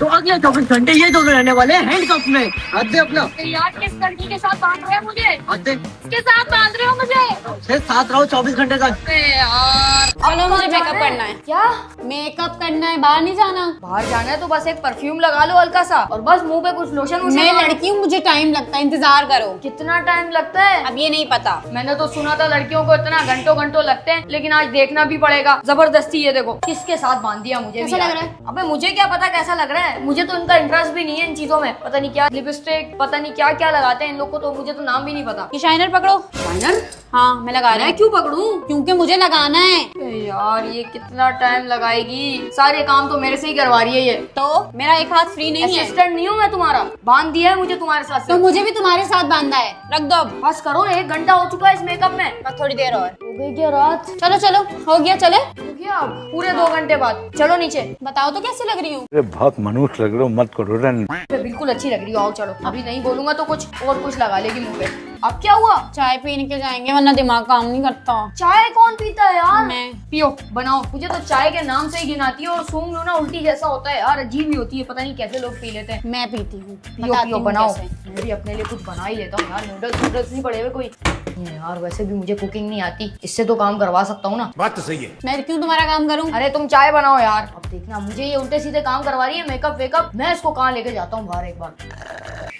तो अगले 24 घंटे ये दोनों रहने वाले हैं हैंडकफ में। हाथ दे अपना। यार किस लड़की के साथ बांध रहे हो मुझे? हाथ दे। किसके साथ बांध रहे हो मुझे? फिर साथ रहो 24 घंटे तक। यार चलो मुझे मेकअप करना है। क्या मेकअप करना है, बाहर नहीं जाना। बाहर जाना है तो बस एक परफ्यूम लगा लो हल्का सा और बस मुंह पे कुछ लोशन वोशन मैं लगा लो। लड़की हूँ, मुझे टाइम लगता है, इंतजार करो। कितना टाइम लगता है? अब ये नहीं पता। मैंने तो सुना था लड़कियों को इतना घंटों घंटों लगते हैं, लेकिन आज देखना भी पड़ेगा। जबरदस्ती ये देखो किसके साथ बांध दिया मुझे। कैसा भी लग यार। रहा है? अबे मुझे क्या पता कैसा लग रहा है, मुझे तो इनका इंटरेस्ट भी नहीं है इन चीजों में। पता नहीं क्या लिपस्टिक, पता नहीं क्या क्या लगाते हैं इन लोग को, तो मुझे तो नाम भी नहीं पता। ये शाइनर पकड़ो। शाइनर? हाँ मैं लगा रहा मैं हूँ। क्यों पकड़ूं? क्योंकि मुझे लगाना है। यार ये कितना टाइम लगाएगी, सारे काम तो मेरे से ही करवा रही है ये। तो मेरा एक हाथ फ्री नहीं है। असिस्टेंट नहीं हूँ मैं तुम्हारा, बांध दिया है मुझे तुम्हारे साथ। तो मुझे भी तुम्हारे साथ बांधा है, रख दो अब। बस करो, 1 घंटा हो चुका है इस मेकअप में। बस थोड़ी देर और। हो गई क्या रात? चलो चलो, हो गया, चले। हो गया अब पूरे 2 घंटे बाद। चलो नीचे। बताओ तो कैसी लग रही हूँ? अरे बहुत मनुष्य लग रहे हो, मत करो रन। मैं बिल्कुल अच्छी लग रही हो, आओ चलो। अभी नहीं बोलूंगा तो कुछ और कुछ लगा लेगी मुंह पे। अब क्या हुआ? चाय पीने के जाएंगे वरना दिमाग काम नहीं करता। चाय कौन पीता है यार? मैं। पियो, बनाओ। मुझे तो चाय के नाम से ही घिनाती है और सूंघ लो ना उल्टी जैसा होता है यार, अजीब ही होती है। पता नहीं कैसे लोग पी लेते हैं। मैं पीती हूँ। पियो बताती पियो, हूँ बनाओ। कैसे। मैं भी अपने लिए कुछ बना ही लेता हूँ यार। नूडल्स नहीं पड़े हुए कोई यार, वैसे भी मुझे कुकिंग नहीं आती, इससे तो काम करवा सकता हूँ ना। बात तो सही है। मैं क्यों तुम्हारा काम करूँ? अरे तुम चाय बनाओ यार। अब देखना मुझे ये उल्टे सीधे काम करवा रही है, मेकअप वेकअप। मैं इसको कहाँ लेके जाता हूँ बाहर एक बार।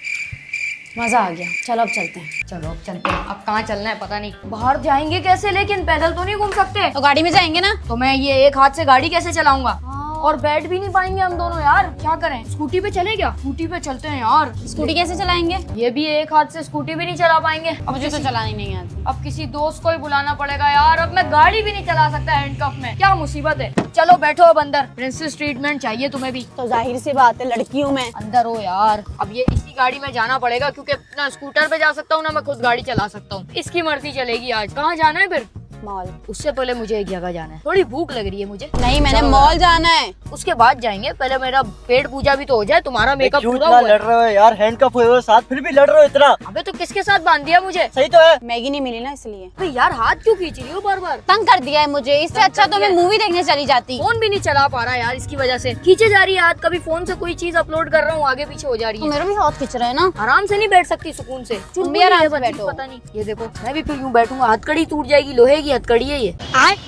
मजा आ गया, चलो अब चलते हैं। चलो अब चलते हैं। अब कहाँ चलना है पता नहीं। बाहर जाएंगे कैसे, लेकिन पैदल तो नहीं घूम सकते। तो गाड़ी में जाएंगे ना। तो मैं ये एक हाथ से गाड़ी कैसे चलाऊंगा? और बैठ भी नहीं पाएंगे हम दोनों यार, क्या करें? स्कूटी पे चले क्या? स्कूटी पे चलते हैं यार। स्कूटी कैसे चलाएंगे? ये भी एक हाथ से स्कूटी भी नहीं चला पाएंगे। अब मुझे तो चलानी नहीं आती। अब किसी दोस्त को ही बुलाना पड़ेगा यार। अब मैं गाड़ी भी नहीं चला सकता हैंडकफ में, क्या मुसीबत है। चलो बैठो अब अंदर। प्रिंसेस ट्रीटमेंट चाहिए तुम्हें भी। तो जाहिर सी बात है, लड़की हूँ मैं। अंदर हो यार। अब ये इसी गाड़ी में जाना पड़ेगा क्योंकि ना स्कूटर पे जा सकता हूँ ना मैं खुद गाड़ी चला सकता हूँ। इसकी मर्जी चलेगी आज। कहाँ जाना है फिर? मॉल। उससे पहले मुझे एक जगह जाना है, थोड़ी भूख लग रही है मुझे। नहीं, मैंने मॉल जाना है। उसके बाद जाएंगे, पहले मेरा पेट पूजा भी तो हो जाए। तुम्हारा मेकअप क्यों पूरा इतना हुआ लड़ है। रहे हो यार? हैंडकफ हुए हो साथ, फिर भी लड़ रहे हो इतना। अबे तो किसके साथ बांध दिया मुझे? सही तो है। मैगी नहीं मिली ना इसलिए। अबे यार हाथ क्यों खींच रही हो बार बार? तंग कर दिया है मुझे, इससे अच्छा तो मैं मूवी देखने चली जाती। फोन भी नहीं चला पा रहा यार इसकी वजह से। खींचे जा रही है हाथ, कभी फोन से कोई चीज अपलोड कर रहा हूँ आगे पीछे हो जा रही तो है। मेरा भी हाथ खींच रहा है ना। आराम से नहीं बैठ सकती सुकून से। तुम भी आराम से बच्ची, बैठो। पता नहीं। ये देखो मैं भी फिर यूं बैठूंगा, हथकड़ी टूट जाएगी। लोहे की हथकड़ी है ये।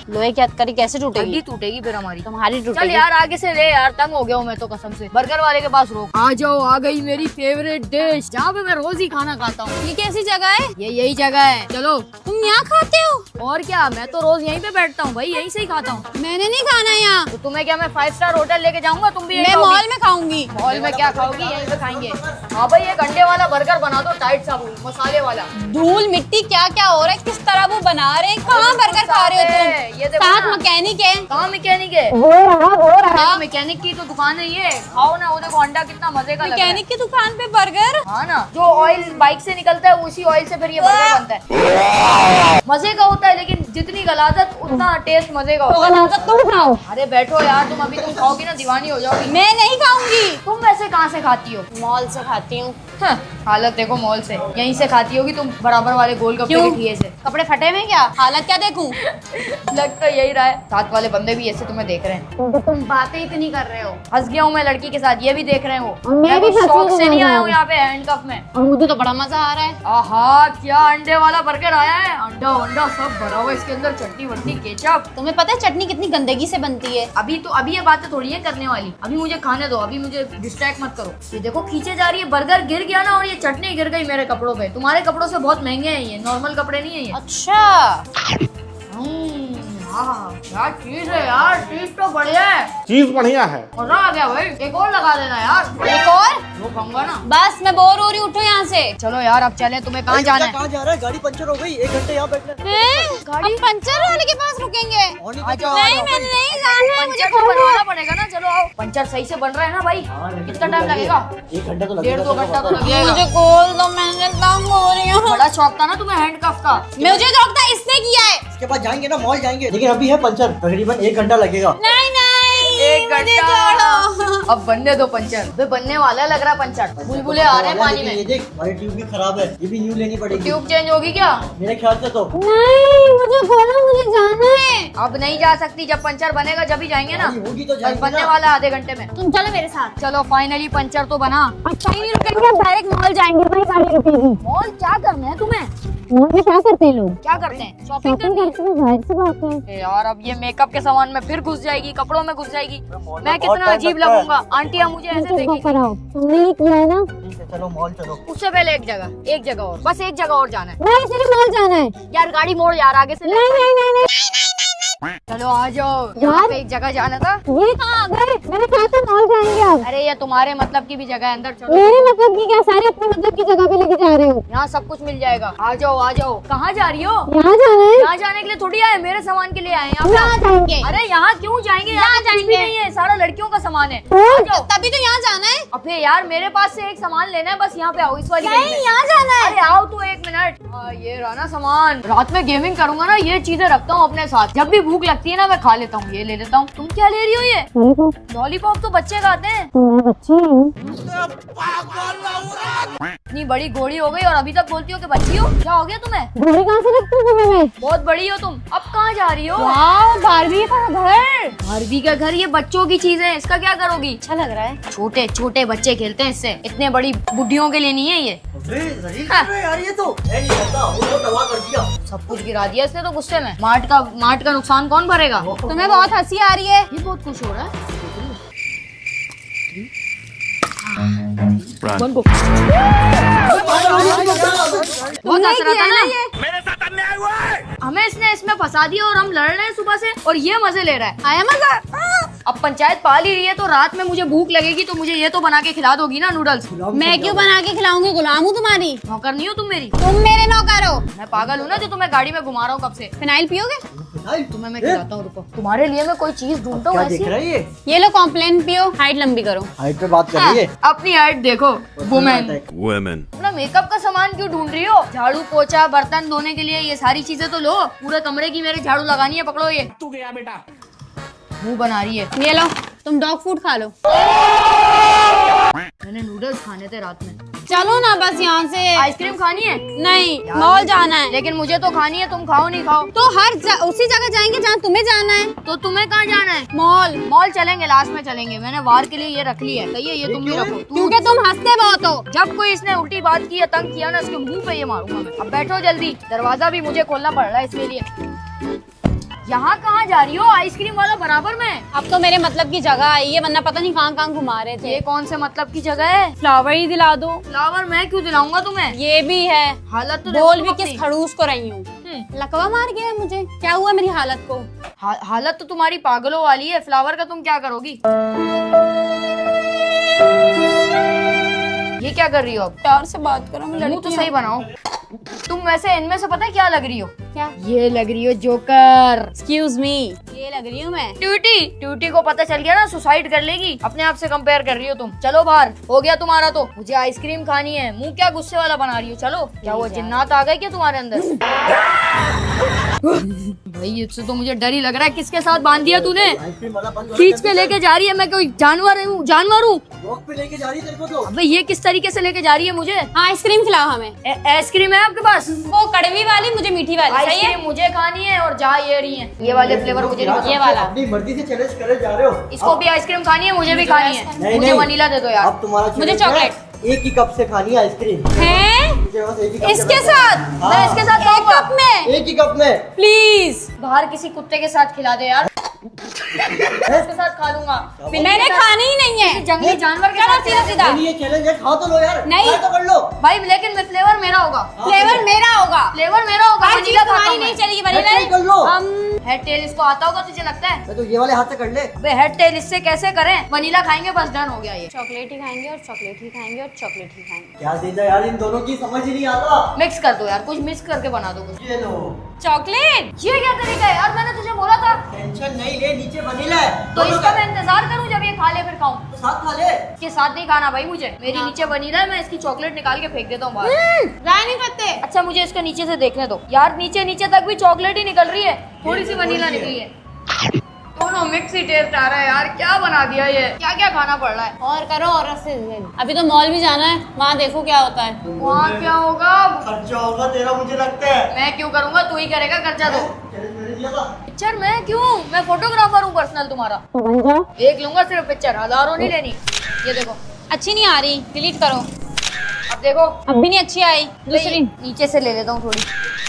लोहे की हथकड़ी कैसे हड्डी टूटेगी? टूटेगी फिर हमारी। तुम्हारी चल टूटेगी। यार आगे से ले यार, तंग हो गया हूँ मैं तो कसम से। बर्गर वाले के पास रोक। आ जाओ, आ गई मेरी फेवरेट डिश, जहाँ पे मैं रोज ही खाना खाता हूँ। ये कैसी जगह है? ये यही जगह है। चलो। तुम यहाँ खाते हो? और क्या, मैं तो रोज यहीं पे बैठता हूँ भाई, यहीं से ही खाता हूँ। मैंने नहीं खाना यहाँ। तो तुम्हें क्या मैं 5 स्टार होटल लेके जाऊंगा? तुम भी मैं मॉल में खाऊंगी। मॉल में क्या खाओगी? यहीं पे खाएंगे। हाँ भाई एक अंडे वाला बर्गर बना दो, टाइट सा मसाले वाला। धूल मिट्टी क्या क्या हो रहा है, किस तरह वो बना रहे हैं? कहाँ बर्गर खा रहे हो तुम? ये देखो साथ ना। मैकेनिक है। कहाँ मैकेनिक है? वो रहा। हाँ मैकेनिक की तो दुकान है ये। खाओ ना, वो देखो अंडा कितना मजे का लग रहा है। मैकेनिक की दुकान पे बर्गर। हाँ ना, जो ऑयल बाइक से निकलता है उसी ऑयल से फिर ये बर्गर बनता है। मजे का होता है, लेकिन जितनी गलादत उतना टेस्ट मजे का होता है। तुम खाओ। अरे बैठो यार, तुम अभी तुम खाओगी ना दीवानी हो जाओगी। मैं नहीं खाऊंगी। तुम वैसे कहाँ से खाती हो? मॉल से खाती हूँ। हाँ, हालत देखो मॉल से। यहीं से खाती होगी तुम, बराबर वाले गोलगप्पे क्यों? के ठिए से। कपड़े फटे में क्या? हालत क्या देखूं? लग तो यही रहा है, साथ वाले बंदे भी ऐसे तुम्हें देख रहे हैं। तुम बातें इतनी कर रहे हो। हंस गया हूँ मैं लड़की के साथ, ये भी देख रहे हो। मैं भी तो फंसी शौक हूँ से नहीं यहाँ। आया हूँ यहाँ पे हैंडकफ में। और मुझे तो बड़ा मजा आ रहा है। आहा क्या अंडे वाला बर्गर आया है। अंडा अंडा सब भरा हुआ, इसके अंदर चटनी वटनी केचप। तुम्हें पता है चटनी कितनी गंदगी से बनती है? अभी ये बातें थोड़ी है करने वाली। अभी मुझे खाने दो, अभी मुझे डिस्ट्रैक्ट मत करो। ये देखो खींचे जा रही है, बर्गर गिर गया ना और ये चटनी गिर गई मेरे कपड़ों पे। तुम्हारे कपड़ों से बहुत महंगे हैं ये, नॉर्मल कपड़े नहीं है ये। अच्छा। यार चीज है यार, चीज तो बढ़िया है। चीज बढ़िया है। मजा आ गया भाई, एक और लगा देना यार। एक और? वो खाऊंगा ना। बस मैं बोर हो रही, उठो यहाँ से। चलो यार अब चले, तुम्हें कहाँ जाना है? कहाँ जा रहा है? गाड़ी पंचर हो गई, 1 घंटे यहाँ बैठना। हम पंचर वाले के पास रुकेंगे? आ जाओ, नहीं मैंने नहीं जाना है, मुझे पंचर तो बनवाना पड़ेगा ना। चलो आओ, पंचर सही से बन रहा है ना भाई? कितना टाइम लगेगा? 1 घंटा तो 1.5-2 घंटा तो मुझे लगेगा। खोल दो, मैंने तंग हो रही हूँ। बड़ा शौक था ना तुम्हें हैंडकफ का। मुझे जोकता इसने किया है। इसके बाद जाएंगे ना, मॉल जाएंगे, लेकिन अभी है पंचर, तकरीबन 1 घंटा लगेगा। नहीं नहीं, 1 मुझे घंटा। छोड़ो। अब बनने दो पंचर। वे बनने वाला लग रहा पंचर। बुलबुले आ रहे हैं पानी ये में। देख हमारी ट्यूब भी खराब है, ये भी न्यू लेनी पड़ेगी। ट्यूब चेंज होगी क्या? मेरे ख्याल से तो नहीं, मुझे बोलो, मुझे जाना है। अब नहीं जा सकती, जब पंचर बनेगा जब ही जाएंगे ना। होगी तो बस जाएंगे बनने ना। वाला आधे घंटे में। तुम चलो मेरे साथ। चलो फाइनली पंचर तो बना। अब कहीं नहीं रुकेंगे, अब डायरेक्ट मॉल जाएंगे, वही 40 रुपए की। मॉल क्या करना है तुम्हें? मॉल में क्या करते हैं लोग? क्या करते हैं? शॉपिंग शॉपिंग करनी है। करते हैं, जाहिर सी बात है। ए यार अब ये मेकअप के सामान में फिर घुस जाएगी, कपड़ों में घुस जाएगी। मॉल में मैं बहुत कितना टाइम अजीब लगता है। लगूंगा। आंटियां मुझे ऐसे तुम चुप देखेंगी। कराओ, तुमने ये किया है ना। ठीक है चलो मॉल चलो। उससे पहले एक जगह और, बस एक जगह और जाना है। नहीं, सिर्फ मॉल जाना है। यार गाड़ी मोड़ यार, आगे से ले। नहीं नहीं नहीं चलो आ जाओ, यहाँ पे एक जगह जाना था। नहीं, ये कहाँ आ गए? मैंने कहा था मॉल जाएंगे अब। अरे ये तुम्हारे मतलब की भी जगह है, अंदर चलो। मेरे मतलब की क्या, सारे अपने मतलब की जगह पे लेके जा रहे हो। यहाँ सब कुछ मिल जाएगा। आ जाओ आ जाओ। कहाँ जा रही हो? यहाँ जाना है। यहाँ जाने के लिए थोड़ी आए, मेरे सामान के लिए आए हैं यहाँ पे। यहाँ जाएंगे। अरे यहाँ क्यों जाएंगे? यहाँ जाएंगे नहीं है, सारा लड़कियों का सामान है। तो आ जाओ। तभी तो यहाँ जाना है। अबे यार मेरे पास से एक सामान लेना है, बस यहाँ पे आओ, इस वाली गली में। यहाँ जाना है। अरे आओ तो एक मिनट। ये रहा ना सामान। रात में गेमिंग करूंगा ना, ये चीजें रखता हूँ अपने साथ। जब भी भूख लगती है ना मैं खा लेता हूँ। ये ले लेता हूँ। तुम क्या ले रही हो? ये लॉलीपॉप तो बच्चे खाते हैं। मैं बच्ची हूँ। इतनी बड़ी घोड़ी हो गई और अभी तक बोलती हो कि बच्ची हो। क्या हो गया तुम्हें? घोड़ी कहाँ से रखती हूँ तुम्हें मैं? बहुत बड़ी हो तुम। अब कहाँ जा रही हो? वाह, बारबी का घर। बारबी का घर? ये बच्चों की चीज है, इसका क्या करोगी? अच्छा लग रहा है। छोटे छोटे बच्चे खेलते हैं इससे, इतने बड़ी बुढ़ियों के लिए नहीं है ये। अबे जलील कर रहे यार, ये तो मैं नहीं करता, उसको तबाह कर दिया। सब कुछ गिरा दिया इसने तो गुस्से में। मार्ट का नुकसान कौन भरेगा? तुम्हें बहुत हंसी आ रही है। ये बहुत खुश हो रहा है। बहुत हंस रहा था ना ये। मेरे साथ अन्याय हुआ है। हमें इसने इसमें फंसा दिया और हम लड़ रहे हैं सुबह से, और ये मजे ले रहा है। आया मजा? अब पंचायत पाल ही रही है तो रात में मुझे भूख लगेगी तो मुझे ये तो बना के खिला दोगी ना, नूडल्स। मैं क्यों बना के खिलाऊंगी? गुलाम हूँ तुम्हारी। नौकर नहीं हो तुम मेरी। तुम मेरे नौकर हो। मैं पागल हूँ ना जो तुम्हें गाड़ी में घुमा रहा हूँ कब से। फिनाइल पियोगे? तुम्हें मैं खिलाता हूँ, रुको। तुम्हारे लिए मैं कोई चीज ढूंढता हूँ क्या ऐसी। देख रहा है ये? ये लो कॉम्प्लेन पियो, हाइट लंबी करो। हाइट पे बात कर रही है। अपनी हाइट देखो, वुमेन। Women. अपना मेकअप का सामान क्यों ढूंढ रही हो? झाड़ू पोछा बर्तन धोने के लिए ये सारी चीजें तो लो। पूरे कमरे की मेरे झाड़ू लगानी है, पकड़ो ये। तू गया बेटा। मुंह बना रही है। ये लो, तुम डॉग फूड खा लो। मैंने नूडल्स खाने थे रात में। चलो ना बस यहाँ से। आइसक्रीम खानी है? नहीं, मॉल जाना है। लेकिन मुझे तो खानी है, तुम खाओ नहीं खाओ। तो उसी जगह जाएंगे जहाँ तुम्हें जाना है। तो तुम्हें कहाँ जाना है? मॉल। मॉल चलेंगे, लास्ट में चलेंगे। मैंने वार के लिए ये रख ली है, सही है? ये तुम भी रखो। क्योंकि तुम हंसते बहुत हो। जब कोई इसने उल्टी बात की या तंग किया ना, इसके मुंह पे ये मारूंगा मैं। अब बैठो जल्दी, दरवाजा भी मुझे खोलना पड़ रहा है इसके लिए। यहाँ कहाँ जा रही हो? आइसक्रीम वाला बराबर में। अब तो मेरे मतलब की जगह आई है, वरना पता नहीं कहाँ कहाँ घुमा रहे थे। ये कौन से मतलब की जगह है? फ्लावर ही दिला दो। फ्लावर मैं क्यों दिलाऊंगा तुम्हें? ये भी है। हालत तो बोल देखो भी अपनी। किस खड़ूस को रही हूँ। लकवा मार गया मुझे। क्या हुआ मेरी हालत को? हालत तो तुम्हारी पागलों वाली है। फ्लावर का तुम क्या करोगी? ये क्या कर रही हो अब? प्यार से बात करो, मैं मुंह लड़की तो हूँ। सही बनाओ। तुम वैसे इनमें से पता है क्या लग रही हो? क्या? ये लग रही हो जोकर। एक्सक्यूज मी, ये लग रही हूँ मैं। ट्यूटी को पता चल गया ना, सुसाइड कर लेगी। अपने आप से कंपेयर कर रही हो तुम। चलो बाहर, हो गया तुम्हारा तो। मुझे आइसक्रीम खानी है। मुंह क्या गुस्से वाला बना रही हो? चलो। क्या हुआ, जिन्नात आ गए क्या तुम्हारे अंदर? भाई इससे तो मुझे डर ही लग रहा है। किसके साथ बांध दिया तूने? आइसक्रीम वाला बंद खींच के लेके जा रही है। मैं कोई जानवर हूँ? जानवर हूँ? वॉक पे लेके जा रही है तेरे को तो। अबे ये किस तरीके से लेके जा रही है मुझे? आइसक्रीम खिलाओ हमें। आइसक्रीम है आपके पास? वो कड़वी वाली, मुझे मीठी वाली। सही है? आइसक्रीम मुझे खानी है और जा ये रही है। ये वाले फ्लेवर मुझे नहीं पसंद। ये वाला। अपनी मर्जी से चैलेंज करे जा रहे हो। इसको भी आइसक्रीम खानी है, मुझे भी खानी है। नहीं, मुझे नहीं। वनीला दे दो यार। अब तुम्हारा मुझे challenge है, चॉकलेट। एक ही कप से खानी है आइसक्रीम। हैं? मुझे बस एक ही कप से इसके खानी है। साथ? हाँ। मैं इसके साथ एक खाऊंगा। कप में? एक ही कप में। प्लीज। बाहर किसी कुत्ते के साथ खिला दे यार। इसके साथ खा लूंगा। मैंने खानी ही नहीं है। जंगली जानवर के चलो साथ सीधा सीधा। नहीं, ये चैलेंज है, खा तो लो यार। नहीं। ट्राई तो कर लो। भाई लेकिन मैं फ्लेवर मेरा होगा। फ्लेवर मेरा होगा। फ्लेवर मेरा होगा। हर वनीला चीज खाता तुम्हारी हूं नहीं मैं। चलेगी। ट्राई वनीला कर लो। हम हेड टेल इसको आता होगा तुझे लगता है? मैं तो ये वाले हाथ से कर ले। अबे हेड टेल इससे कैसे करें? वनीला खाएंगे बस, डन हो गया ये। चॉकलेट ही खाएंगे और चॉकलेट ही खाएंगे और चॉकलेट ही खाएंगे। क्या सीधा यार, इन दोनों की समझ ही नहीं आता। मिक्स कर दो यार, कुछ मिक्स करके बना दो कुछ। ये लो। चॉकलेट? ये क्या तरीका है यार? मैंने तुझे बोला था। टेंशन नहीं ले, नीचे वनीला है। तो दोनों इसका का- मैं इंतजार करूं जब ये खा ले फिर खाऊं? तो साथ खा ले। इसके साथ नहीं खाना भाई मुझे। मेरी नीचे वनीला है, मैं इसकी चॉकलेट निकाल के फेंक देता हूँ बाहर। राय नहीं करते। अच्छा मुझे इसके नीचे से देखने दो यार। नीचे नीचे तक भी चॉकलेट ही निकल रही है, थोड़ी सी वनीला निकली है। दोनों मिक्स ही टेस्ट आ रहा है यार। क्या बना दिया ये, क्या क्या खाना पड़ रहा है। और करो और रस से। अभी तो मॉल भी जाना है, वहाँ देखो क्या होता है। वहाँ क्या होगा? खर्चा होगा तेरा, मुझे लगता है। मैं क्यों करूँगा, तू ही करेगा खर्चा। तो पिक्चर मैं क्यों, मैं फोटोग्राफर हूँ पर्सनल तुम्हारा। देख लूंगा सिर्फ पिक्चर, हजारों नहीं लेनी। ये देखो अच्छी नहीं आ रही, डिलीट करो। अब देखो, अब भी नहीं अच्छी आई, दूसरी। नीचे से ले लेता हूँ थोड़ी।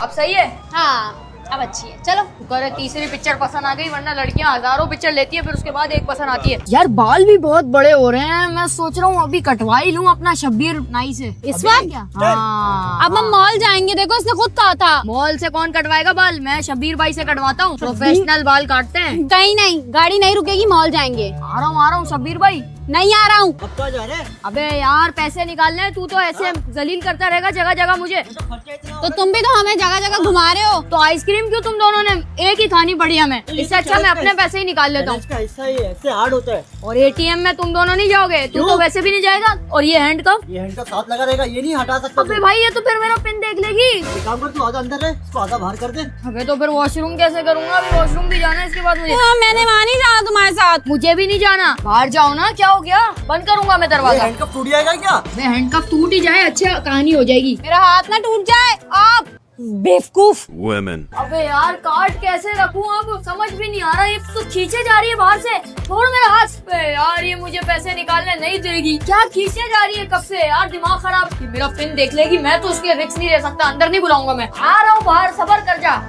अब सही है? हाँ अब अच्छी है, चलो। शुक्र है तीसरी पिक्चर पसंद आ गई, वरना लड़कियां हजारों पिक्चर लेती है फिर उसके बाद एक पसंद आती है। यार बाल भी बहुत बड़े हो रहे हैं, मैं सोच रहा हूँ अभी कटवा ही लूँ अपना शब्बीर नाई से। इस वक्त क्या? हाँ। अब हम मॉल जाएंगे, देखो इसने खुद कहा था। मॉल से कौन कटवाएगा बाल, मैं शब्बीर भाई से कटवाता हूँ, प्रोफेशनल बाल काटते हैं। कहीं नहीं, गाड़ी नहीं रुकेगी, मॉल जाएंगे। आ रहा हूँ शब्बीर भाई। नहीं आ रहा हूँ। अब तो जा रहे। अबे यार पैसे निकालने हैं, तू तो ऐसे जलील करता रहेगा जगह जगह मुझे। तो तुम भी तो हमें जगह जगह घुमा रहे हो। तो आइसक्रीम क्यों तुम दोनों ने एक ही खानी पड़ी हमें, इससे अच्छा मैं अपने पैसे ही निकाल लेता हूँ। ऐसा ही है, ऐसे हार्ड होता है। और एटीएम में तुम दोनों नहीं जाओगे, तू तो वैसे भी नहीं जाएगा। और ये हैंड कप, ये हैंड का साथ लगा रहेगा, ये नहीं हटा सकता। अबे भाई ये तो फिर मेरा पिन देख लेगी। एक काम कर, तू आधा अंदर है, इसको आधा बाहर कर दे। अबे तो फिर वॉशरूम कैसे करूंगा, अभी वॉशरूम भी जाना है इसके बाद मुझे। मैंने वहाँ नहीं जाना तुम्हारे साथ। मुझे भी नहीं जाना, बाहर जाओ ना। क्या हो गया, बंद करूंगा मैं दरवाजा। हैंड कप टूट जाएगा क्या? हैंड कप टूट ही जाए, अच्छा कहानी हो जाएगी। मेरा हाथ ना टूट जाए। आप बेवकूफ। अबे यार कार्ड कैसे रखूं, अब समझ भी नहीं आ रहा। ये तो खींचे जा रही है बाहर से, छोड़ मेरा हाथ पे यार। ये मुझे पैसे निकालने नहीं देगी, क्या खींचे जा रही है कब से यार, दिमाग खराब। ये मेरा पिन देख लेगी, मैं तो उसके रिस्क नहीं ले सकता। अंदर नहीं बुलाऊंगा मैं, आ रहा हूँ बाहर, सबर कर जा।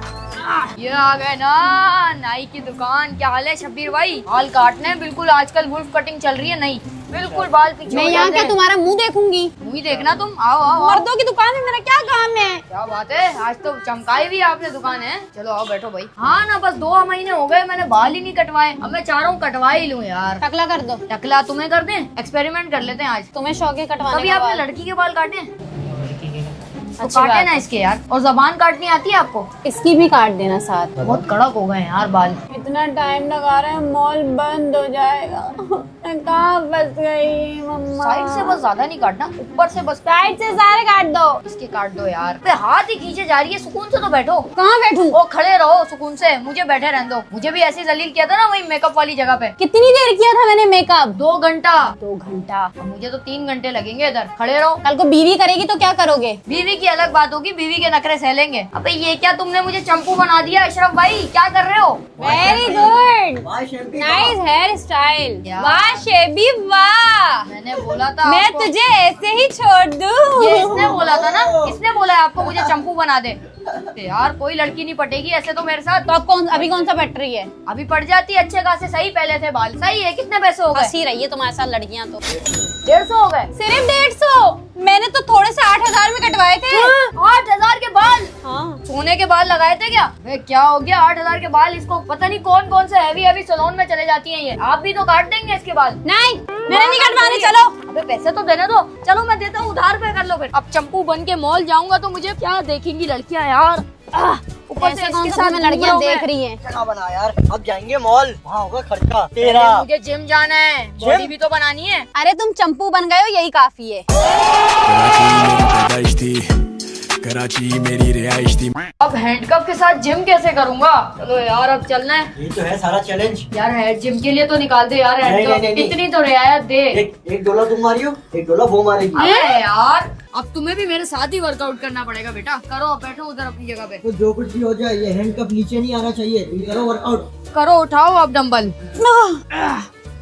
ये आ गए ना नाई की दुकान। क्या हाल है शब्बीर भाई? बाल काटने बिल्कुल, आजकल वुल्फ कटिंग चल रही है। नहीं बिल्कुल बाल पीछे मैं हो यहाँ जाते क्या हैं। तुम्हारा मुंह देखूंगी? मुझे देखना तुम, आओ आओ आओ। मर्दों की दुकान है, मेरा क्या काम है? क्या बात है, आज तो चमकाई भी आपने दुकान है। चलो आओ बैठो भाई। हाँ ना, बस 2 महीने हो गए मैंने बाल ही नहीं कटवाए। अब मैं चाह रहा हूँ कटवा ही लूँ यार। टकला कर दो। टकला तुम्हें कर दें, एक्सपेरिमेंट कर लेते हैं आज। तुम्हें शौक है कटवाने कभी का आपने बाल? लड़की के बाल काटे? तो अच्छी काटे बात ना है। इसके यार। और जबान काटनी आती है आपको? इसकी भी काट देना साथ। बहुत कड़क हो गए यार बाल। इतना टाइम लगा रहे हैं, मॉल बंद हो जाएगा। मैं कहाँ फंस गई मम्मा। साइड से बस ज्यादा नहीं काटना, ऊपर से बस। साइड से सारे काट दो। इसके काट दो यार। अबे हाथ ही खींचे जा रही है, सुकून से तो बैठो। कहाँ बैठूं? ओ खड़े रहो सुकून से, मुझे बैठे रहने दो। मुझे भी ऐसे जलील किया था ना वही मेकअप वाली जगह पे। कितनी देर किया था मैंने मेकअप? 2 घंटा। 2 घंटा। अब मुझे तो 3 घंटे लगेंगे इधर। खड़े रहो। कल को बीवी करेगी तो क्या करोगे? बीवी की अलग बात होगी, बीवी के नखरे सह लेंगे। अबे ये क्या तुमने मुझे चंपू बना दिया अशरफ भाई, क्या कर रहे हो? वेरी गुड, वाह शैम्पी, नाइस हेयर स्टाइल। क्या? वाह शेबी वाह। मैंने बोला था मैं आपको। तुझे ऐसे ही छोड़ दूं। ये इसने बोला था ना, इसने बोला है आपको मुझे चंपू बना दे। यार कोई लड़की नहीं पटेगी ऐसे तो मेरे साथ। तो अब अभी कौन सा पट रही है? अभी पड़ जाती अच्छे खासे, सही पहले थे बाल। सही है, कितने पैसे हो गए? हंसी रही है तुम्हारे साथ लड़कियां तो। 150 हो गए। सिर्फ 150? मैंने तो थोड़े से 8000 में कटवाए थे। 8000 के बाल? हाँ। सोने के बाल लगाए थे क्या? वे क्या हो गया 8000 के बाल? इसको पता नहीं कौन कौन से हैवी हैवी सैलून में चले जाती हैं ये। आप भी तो काट देंगे इसके बाल? नहीं मैंने नहीं कटवाने। चलो अबे पैसे तो देने दो। चलो मैं देता हूँ, उधार पे कर लो फिर। अब चंपू बन के मॉल जाऊंगा तो मुझे क्या देखेंगी लड़कियां यार। ऊपर से इसके साथ लड़कियां देख रही हैं। क्या बना यार, अब जाएंगे मॉल, वहाँ होगा खर्चा तेरा। मुझे जिम जाना है, बॉडी भी तो बनानी है। अरे तुम चंपू बन गए हो, यही काफी है। कराची मेरी रिहाइश थी। अब हैंडकप के साथ जिम कैसे करूंगा? चलो यार अब चलना है। ये तो है सारा चैलेंज यार है जिम के लिए तो निकाल दे यार नहीं, हैंडकप। नहीं, नहीं। इतनी तो रियायत दे। एक डोला तुम मारियो, एक डोला वो मारेगी। अरे यार अब तुम्हें भी मेरे साथ ही वर्कआउट करना पड़ेगा बेटा। करो, बैठो उधर अपनी जगह पे। तो जो कुछ भी हो जाए ये हैंड कप नीचे नहीं आना चाहिए। तुम करो वर्कआउट। करो, उठाओ अब डंबल।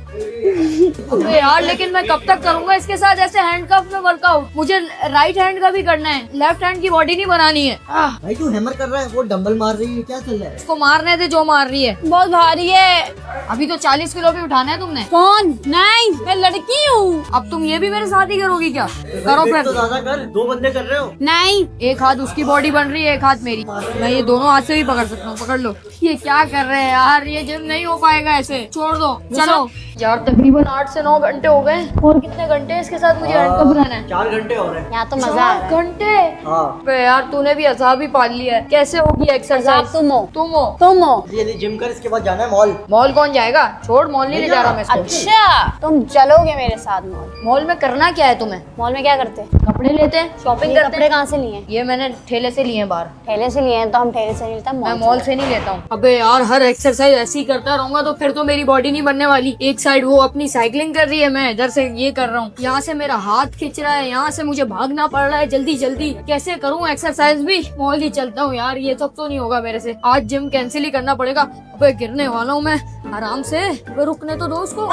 अबे यार लेकिन मैं कब तक करूंगा इसके साथ ऐसे हैंडकप में वर्कआउट? मुझे राइट हैंड का भी करना है, लेफ्ट हैंड की बॉडी नहीं बनानी है। भाई तू हैमर कर रहा है, वो डंबल मार रही है, क्या चल रहा है? इसको मारने दे जो मार रही है। बहुत भारी है। अभी तो 40 किलो भी उठाना है तुमने। कौन? नहीं मैं लड़की हूँ। अब तुम ये भी मेरे साथ ही करोगी क्या? करो वेट फिर। तो ज्यादा कर, 2 बंदे कर रहे हो। नहीं एक हाथ उसकी बॉडी बन रही है, एक हाथ मेरी। मैं ये दोनों हाथ से भी पकड़ सकता हूँ। पकड़ लो। ये क्या कर रहे हैं यार, ये जिम नहीं हो पाएगा ऐसे। छोड़ दो, चलो यार तकरीबन 8 से 9 घंटे हो गए। और कितने घंटे इसके साथ मुझे हैंडकफ रहना है? 4 घंटे हो रहे हैं। यहाँ तो मजा आ रहा है। घंटे? हाँ। बे यार तूने भी अजाब ही पाल लिया है। कैसे होगी एक्सरसाइज? तुम हो तुम हो। ये जिम कर, इसके बाद जाना है मॉल। मॉल कौन जाएगा? छोड़, मॉल नहीं ले जा रहा मैं इसको। अच्छा तुम चलोगे मेरे साथ मॉल? मॉल में करना क्या है तुम्हें? मॉल में क्या करते? कपड़े लेते हैं, शॉपिंग ये करते कपड़े हैं। कहाँ से लिए? ये मैंने ठेले से लिए हैं बाहर। ठेले से लिए हैं तो हम ठेले से नहीं लेते, मैं मॉल से नहीं लेता हूँ। अबे यार हर एक्सरसाइज ऐसी करता रहूंगा तो फिर तो मेरी बॉडी नहीं बनने वाली। एक साइड वो अपनी साइकिलिंग कर रही है, मैं इधर से ये कर रहा हूँ। यहाँ से मेरा हाथ खिंच रहा है, यहाँ से मुझे भागना पड़ रहा है जल्दी जल्दी। कैसे करूँ एक्सरसाइज भी? मॉल ही चलता हूँ यार, ये सब तो नहीं होगा मेरे से। आज जिम कैंसिल ही करना पड़ेगा। अबे गिरने वाला हूँ मैं, आराम से। अबे रुकने तो दो उसको।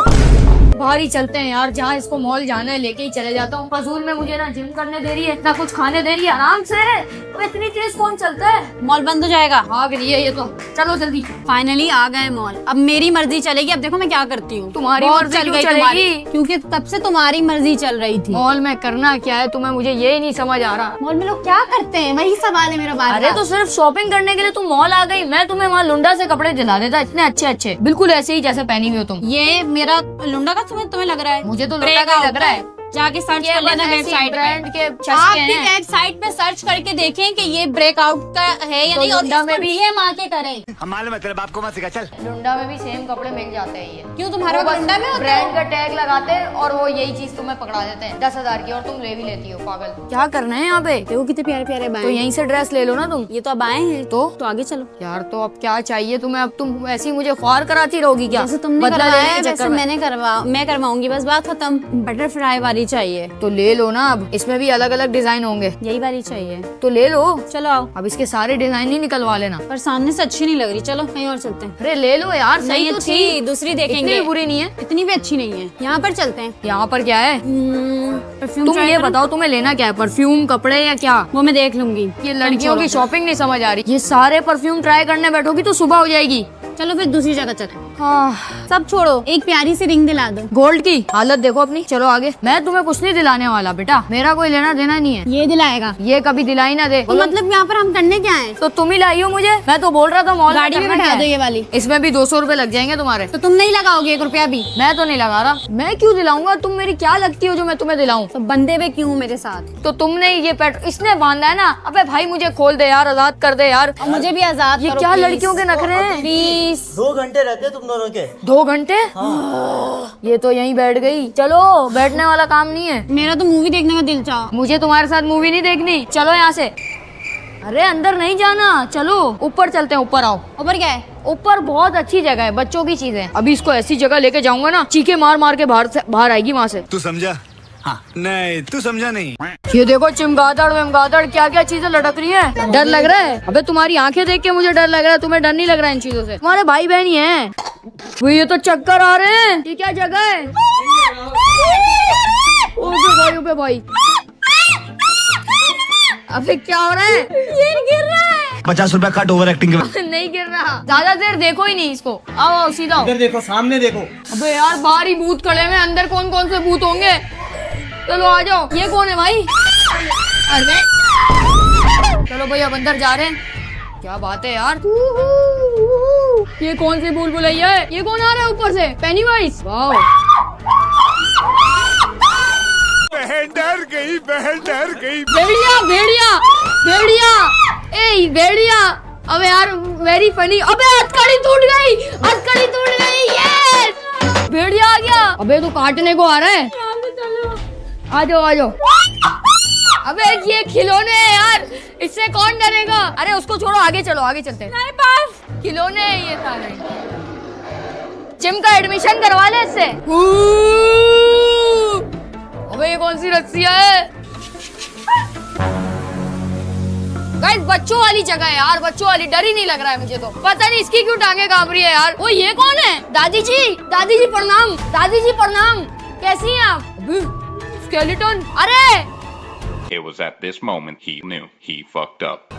बाहर ही चलते हैं यार, जहाँ इसको मॉल जाना है लेके ही चले जाता हूँ। फजूल में मुझे ना जिम करने दे रही है ना कुछ खाने दे रही है। आराम से। तो इतनी तेज कौन चलता है? मॉल बंद हो जाएगा। भाग रही है ये तो। चलो जल्दी। फाइनली आ गए मॉल। अब मेरी मर्जी चलेगी। अब देखो मैं क्या करती हूँ। तुम्हारी बहुत मर्जी चल क्यों गई चलेगी? तुम्हारी, क्योंकि तब से तुम्हारी मर्जी चल रही थी। मॉल में करना क्या है तुम्हें? मुझे ये ही नहीं समझ आ रहा। मॉल में लोग क्या करते हैं, वही सवाल है मेरा बार। अरे तो सिर्फ शॉपिंग करने के लिए तुम मॉल आ गई। मैं तुम्हें वहाँ लुंडा से कपड़े दिला देता, इतने अच्छे अच्छे, बिल्कुल ऐसे ही जैसे पहनी हुई हो तुम। ये मेरा लुंडा का तुम्हें लग रहा है? मुझे तो लुंडा का ही लग रहा है। जाके सर्च कर लेना वेबसाइट ब्रांड के आप भी वेबसाइट पे सर्च करके देखें कि ये ब्रेकआउट का है या तो नहीं, और लुंडा में भी है माँ के करें। हम मालूम है तेरे बाप को मत सिखा, चल। लुंडा में भी सेम कपड़े मिल जाते हैं। ये क्यों तुम्हारा लुंडा में होता है? ब्रांड का टैग लगाते हैं और वो यही चीज तुम्हें पकड़ा देते हैं 10,000 की, और तुम ले भी लेती हो। पागल, क्या करना है यहाँ पे? देखो कितने प्यारे प्यारे बाएं। तो यहीं से ड्रेस ले लो ना तुम। ये तो अब आए हैं तो आगे चलो यार। तो अब क्या चाहिए तुम्हें? अब तुम ऐसी मुझे ख्वार कराती रहोगी क्या? जैसे तुमने बदला करवाया लेने है के वैसे चक्कर में। मैं करवाऊंगी, बस बात खत्म। बटरफ्लाई वाली चाहिए तो ले लो ना। अब इसमें भी अलग अलग डिजाइन होंगे। यही वाली चाहिए तो ले लो। चलो आओ। अब इसके सारे डिजाइन ही निकलवा लेना। पर सामने से अच्छी नहीं लग रही, चलो कहीं और चलते हैं। अरे ले लो यार, सही नहीं तो अच्छी, थी। दूसरी इतनी देखेंगे। भी बुरी नहीं है। इतनी भी अच्छी नहीं है। यहाँ पर चलते हैं। यहाँ पर क्या है? परफ्यूम तुम ये बताओ तुम्हें लेना क्या है? परफ्यूम, कपड़े या क्या? वो मैं देख लूंगी। ये लड़कियों की शॉपिंग नहीं समझ आ रही। ये सारे परफ्यूम ट्राई करने बैठोगी तो सुबह हो जाएगी। चलो फिर दूसरी जगह चलें। सब छोड़ो, एक प्यारी सी रिंग दिला दो। गोल्ड की हालत देखो अपनी। चलो आगे। मैं तुम्हें कुछ नहीं दिलाने वाला बेटा, मेरा कोई लेना देना नहीं है। ये दिलाएगा? ये कभी दिलाई ना दे। तो मतलब यहाँ पर हम करने क्या है? तो तुम ही लाई हो मुझे। मैं तो बोल रहा था मॉल गाड़ी में बैठा दो ये वाली। इसमें भी 200 रुपए लग जाएंगे तुम्हारे। तो तुम नहीं लगाओगे 1 रुपया भी? मैं तो नहीं लगा रहा। मैं क्यों दिलाऊंगा? तुम मेरी क्या लगती हो जो मैं तुम्हें दिलाऊं? तो बंदे पे क्यों मेरे साथ? तो तुमने ये पेट्रोल इसने बांधा है ना। अबे भाई मुझे खोल दे यार, आजाद कर दे यार। और मुझे भी आजाद ये करो क्या प्लीज। लड़कियों के नखरे हैं? प्लीज। 2 घंटे रहते तुम दोनों के। 2 घंटे? ये तो यहीं बैठ गई। चलो, बैठने वाला काम नहीं है। मेरा तो मूवी देखने का दिल चाह। मुझे तुम्हारे साथ मूवी नहीं देखनी। चलो यहाँ से। अरे अंदर नहीं जाना, चलो ऊपर चलते हैं। ऊपर आओ। ऊपर क्या है? ऊपर बहुत अच्छी जगह है, बच्चों की चीज है। अभी इसको ऐसी जगह लेके जाऊंगा ना, चीखे मार मार के बाहर आएगी वहाँ से। तू समझा? हाँ। नहीं तू समझा नहीं। ये देखो चिमगादड़ विमगादड़ क्या क्या चीजें लटक रही हैं। डर लग रहा है? अबे तुम्हारी आंखें देख के मुझे डर लग रहा है। तुम्हें डर नहीं लग रहा है इन चीजों से? तुम्हारे भाई बहन ही हैं। वो ये तो चक्कर आ रहे हैं। ये क्या जगह है? ओबे भाई। अबे क्या हो रहा है? ये गिर रहा है। 50 रुपया कट ओवर एक्टिंग के। नहीं गिर रहा। ज्यादा देर देखो ही नहीं इसको। आओ आओ सीधा आओ। इधर देखो, सामने देखो। अबे यार बाहर ही भूत खड़े हैं, अंदर कौन कौन से भूत होंगे? चलो आ जाओ। ये कौन है भाई? अरे चलो भाई अब अंदर जा रहे हैं। क्या बात है यार। ये कौन सी भूल भुलैया है? ये कौन आ रहा है ऊपर से? पेनीवाइज। वाओ। बहन डर गई, बहन डर गई। भेड़िया भेड़िया भेड़िया। ए भेड़िया। अबे यार वेरी फनी। अबे हथकड़ी टूट गई, हथकड़ी टूट गई। यस भेड़िया आ गया। अबे तू काटने को आ रहा है? आ जाओ आ जाओ। अबे ये खिलौने हैं यार, इससे कौन डरेगा? अरे उसको छोड़ो, आगे चलो, आगे चलते हैं। नहीं बस खिलौने हैं ये सारे। जिम का एडमिशन करवा ले इससे। अबे ये कौन सी रस्सियाँ है? गाइस बच्चों वाली जगह है यार, बच्चों वाली। डर ही नहीं लग रहा है मुझे तो। पता नहीं इसकी क्यों टांगे कांप रही है यार। वो ये कौन है? दादी जी प्रणाम। दादी जी प्रणाम। कैसी हैं आप? स्केलेटन। अरे It was at this moment he knew he fucked up.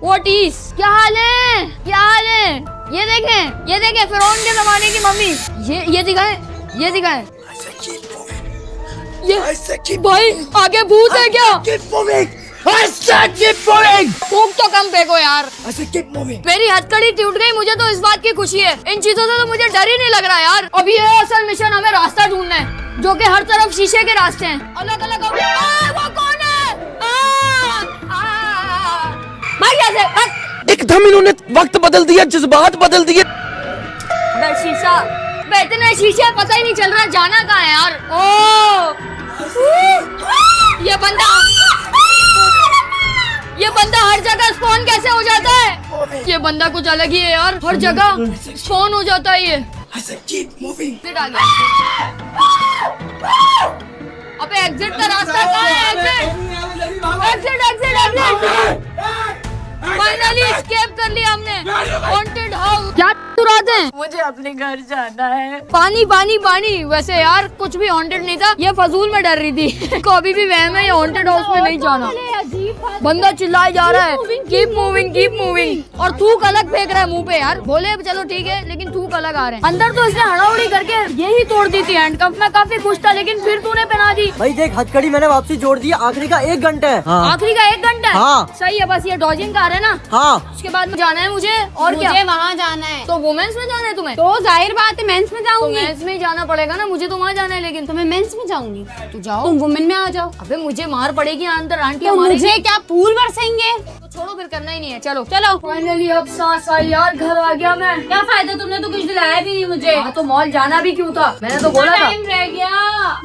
What is? क्या हाल है? क्या हाल है? ये देखें फिरौन के जमाने की मम्मी। ये दिखाएं। ये भाई आगे भूत है क्या? फूक तो कम फेंको यार। मेरी हथकड़ी टूट गई, मुझे तो इस बात की खुशी है। इन चीजों से तो मुझे डर ही नहीं लग रहा यार। अब ये असल मिशन, हमें रास्ता ढूंढना है जो कि हर तरफ शीशे के रास्ते हैं, अलग अलग। वो कौन है? भाग यहाँ से, भाग। एकदम इन्होंने वक्त बदल दिया, जज्बात बदल दिए। शीशा, इतने शीशे पता ही नहीं चल रहा जाना कहाँ है यार। ओ ये बंदा हर जगह स्पॉन कैसे हो जाता है? ये बंदा कुछ अलग ही है यार, हर जगह स्पॉन हो जाता है ये। फिर आ गया। अबे एग्जिट का रास्ता कहाँ है? एग्जिट। फाइनली एस्केप कर लिया हमने। Wanted house. क्या तुराते हैं? मुझे अपने घर जाना है। पानी पानी पानी। वैसे यार कुछ भी हॉन्टेड नहीं था, ये फजूल में डर रही थी। को अभी भी वहम है, ये हॉन्टेड हाउस में नहीं जाना। बंदा चिल्लाए जा रहा है, कीप मूविंग कीप मूविंग, और थूक अलग फेंक रहा है मुंह पे यार। बोले चलो ठीक है, लेकिन थूक अलग आ रहे हैं। अंदर तो इसने हड़ाउड़ी करके यही तोड़ दी थी हैंडकफ। मैं काफी खुश था, लेकिन फिर तूने पहना दी। भाई देख, हथकड़ी मैंने वापसी जोड़ दी। आखिरी का 1 घंटा है। आखिरी का 1 घंटा है। हाँ। सही है, बस ये डॉजिंग का आ रहा है ना। हाँ, उसके बाद जाना है मुझे। और क्या? मुझे वहाँ जाना है। तो वुमेन्स में जाना है तुम्हें? तो जाहिर बात है मेंस में तो जाऊंगी। मेंस में ही जाना पड़ेगा ना, मुझे तो वहाँ जाना है। लेकिन तो मैं मेंस में जाऊंगी, तू जाओ, तुम वुमेन में आ जाओ। अबे मुझे मार पड़ेगी अंदर, आंटी तो मुझे क्या फूल बरसेंगे? तो छोड़ो, फिर करना ही नहीं है। चलो चलो। फाइनली अब सांस आई यार, घर आ गया मैं। क्या फायदा, तुमने तो कुछ दिलाया भी नहीं मुझे। हाँ तो मॉल जाना भी क्यों था? मैंने तो बोला था। टाइम रह गया,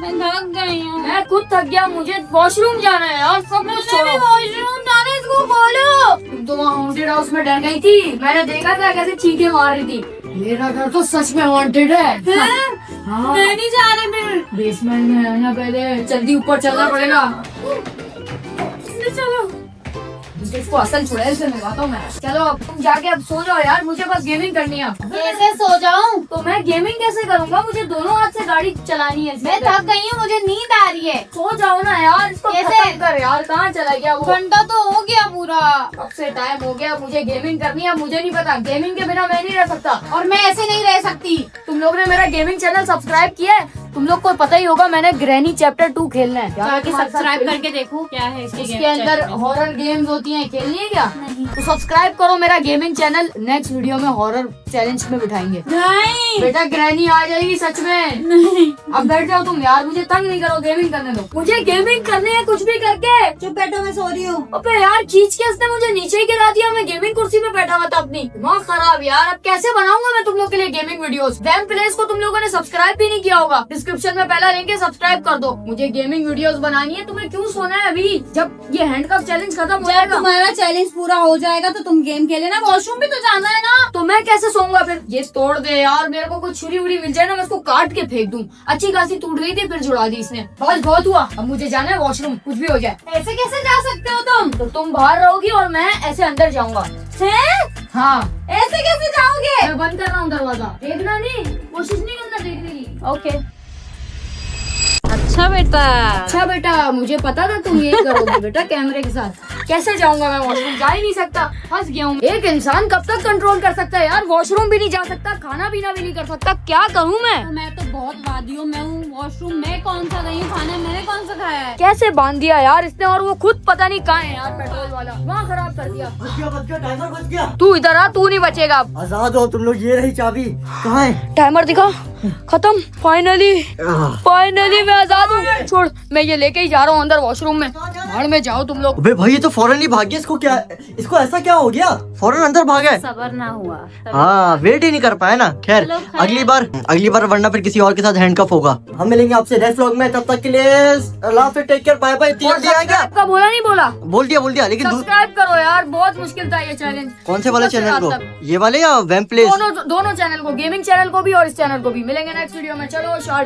मैं थक गई हूँ। मैं खुद थक गया, मुझे वॉशरूम जाना है यार। सब कुछ छोड़ो। वॉशरूम जाना है, इसको बोलो। तुम तो वहाँ हॉन्टेड हाउस में डर गई थी, मैंने देखा था कैसे चीखे मार रही थी। मेरा घर तो सच में हॉन्टेड है। हाँ, मैं नहीं जा रही फिर। बेसमेंट में है ना, पहले जल्दी ऊपर चलना पड़ेगा। चलो, इसको असल चुड़ैल से मिलवाता हूँ मैं। चलो अब तुम जाके अब सो जाओ यार, मुझे बस गेमिंग करनी है। कैसे सो जाऊँ? तो मैं गेमिंग कैसे करूँगा? मुझे दोनों हाथ से गाड़ी चलानी है। मैं थक गई हूँ, मुझे नींद आ रही है। सो जाओ ना यार, इसको कैसे? खत्म कर यार। कहाँ चला गया वो? घंटा तो हो गया पूरा। अब से टाइम हो गया, मुझे गेमिंग करनी है। मुझे नहीं पता, गेमिंग के बिना मैं नहीं रह सकता। और मैं ऐसे नहीं रह सकती। तुम लोग ने मेरा गेमिंग चैनल सब्सक्राइब किया है? तुम लोग को पता ही होगा, मैंने ग्रैनी चैप्टर 2 खेलना है। जाके सब्सक्राइब करके देखो क्या है इसके अंदर हॉरर गेम्स होती हैं, खेलनी है क्या? तो सब्सक्राइब करो मेरा गेमिंग चैनल। नेक्स्ट वीडियो में हॉरर चैलेंज में बिठाएंगे। नहीं बेटा ग्रैनी आ जाएगी सच में। नहीं, अब बैठ जाओ तुम यार, मुझे तंग नहीं करो, गेमिंग करने दो। मुझे गेमिंग करनी है कुछ भी करके। चुप बैठो, मैं सो रही हूँ। अबे यार खींच के इसने मुझे नीचे ही गिरा दिया। मैं गेमिंग कुर्सी पे बैठा हुआ था अपनी। दिमाग खराब यार, अब कैसे बनाऊंगा मैं तुम लोग के लिए गेमिंग वीडियोस? वैम प्लेस को तुम लोगों ने सब्सक्राइब भी नहीं किया होगा, डिस्क्रिप्शन में पहला लिंक है, सब्सक्राइब कर दो। मुझे गेमिंग वीडियोस बनानी है। तुम्हें क्यों सोना है अभी, जब ये हैंडकफ चैलेंज खत्म हो जब जाएगा? तुम्हारा चैलेंज पूरा हो जाएगा तो तुम गेम खेले ना। वॉशरूम भी तो जाना है ना। तो मैं कैसे सोऊंगा फिर? ये तोड़ दे यार, मेरे को कुछ छुरी उड़ी मिल जाए ना, मैं उसको काट के फेंक दूं। अच्छी खासी टूट गई थी, फिर जुड़ा दी इसने। बस बहुत हुआ, अब मुझे जाना है वॉशरूम, कुछ भी हो जाए। ऐसे कैसे जा सकते हो तुम? तो तुम बाहर रहोगी और मैं ऐसे अंदर जाऊंगा। हाँ, ऐसे कैसे जाओगे? मैं बंद कर रहा हूँ दरवाजा। देखना नहीं, कोशिश नहीं करना देखने की। ओके। अच्छा बेटा, अच्छा बेटा, मुझे पता था तुम यही करोगे बेटा कैमरे के साथ। कैसे जाऊंगा मैं वॉशरूम? जा ही नहीं सकता, फंस गया हूँ। एक इंसान कब तक कंट्रोल कर सकता है यार? वॉशरूम भी नहीं जा सकता, खाना पीना भी नहीं कर सकता, क्या करूँ मैं तो बहुत वादियों में हूँ। वॉशरूम में कौन सा गई हूँ, खाना मैंने कौन सा खाया है? कैसे बांध दिया यार इसने, और वो खुद पता नहीं कहाँ है यार। पेट्रोल वाला वहाँ खराब कर दिया। बच गया, टाइमर बच गया। तू इधर आ, तू नहीं बचेगा अब। आजाद हो तुम लोग। ये रही चाबी। कहाँ है? टाइमर दिखा, खत्म। फाइनली मैं आजाद हूँ। छोड़, मैं ये लेके ही जा रहा हूँ अंदर वॉशरूम में। भाड़ में जाओ तुम लोग। अबे भाई ये तो फौरन ही भाग गया। इसको क्या, इसको ऐसा क्या हो गया? फौरन अंदर भागा है। सबर ना हुआ। हाँ, वेट ही नहीं कर पाया ना। खैर अगली बार वरना फिर किसी और के साथ हैंडकफ होगा। हम मिलेंगे आपसे नेक्स्ट व्लॉग में, तब तक के लिए अल्लाह हाफ़िज़, टेक केयर, बाय बाय। आपका बोला नहीं बोला? बोल दिया लेकिन सब्सक्राइब करो यार, बहुत मुश्किल था ये चैलेंज। कौन से वाले चैनल को? ये वाले या वैम प्लेस? दोनों चैनल को, गेमिंग चैनल को भी और इस चैनल को भी। मिलेंगे नेक्स्ट वीडियो में। चलो शॉर्ट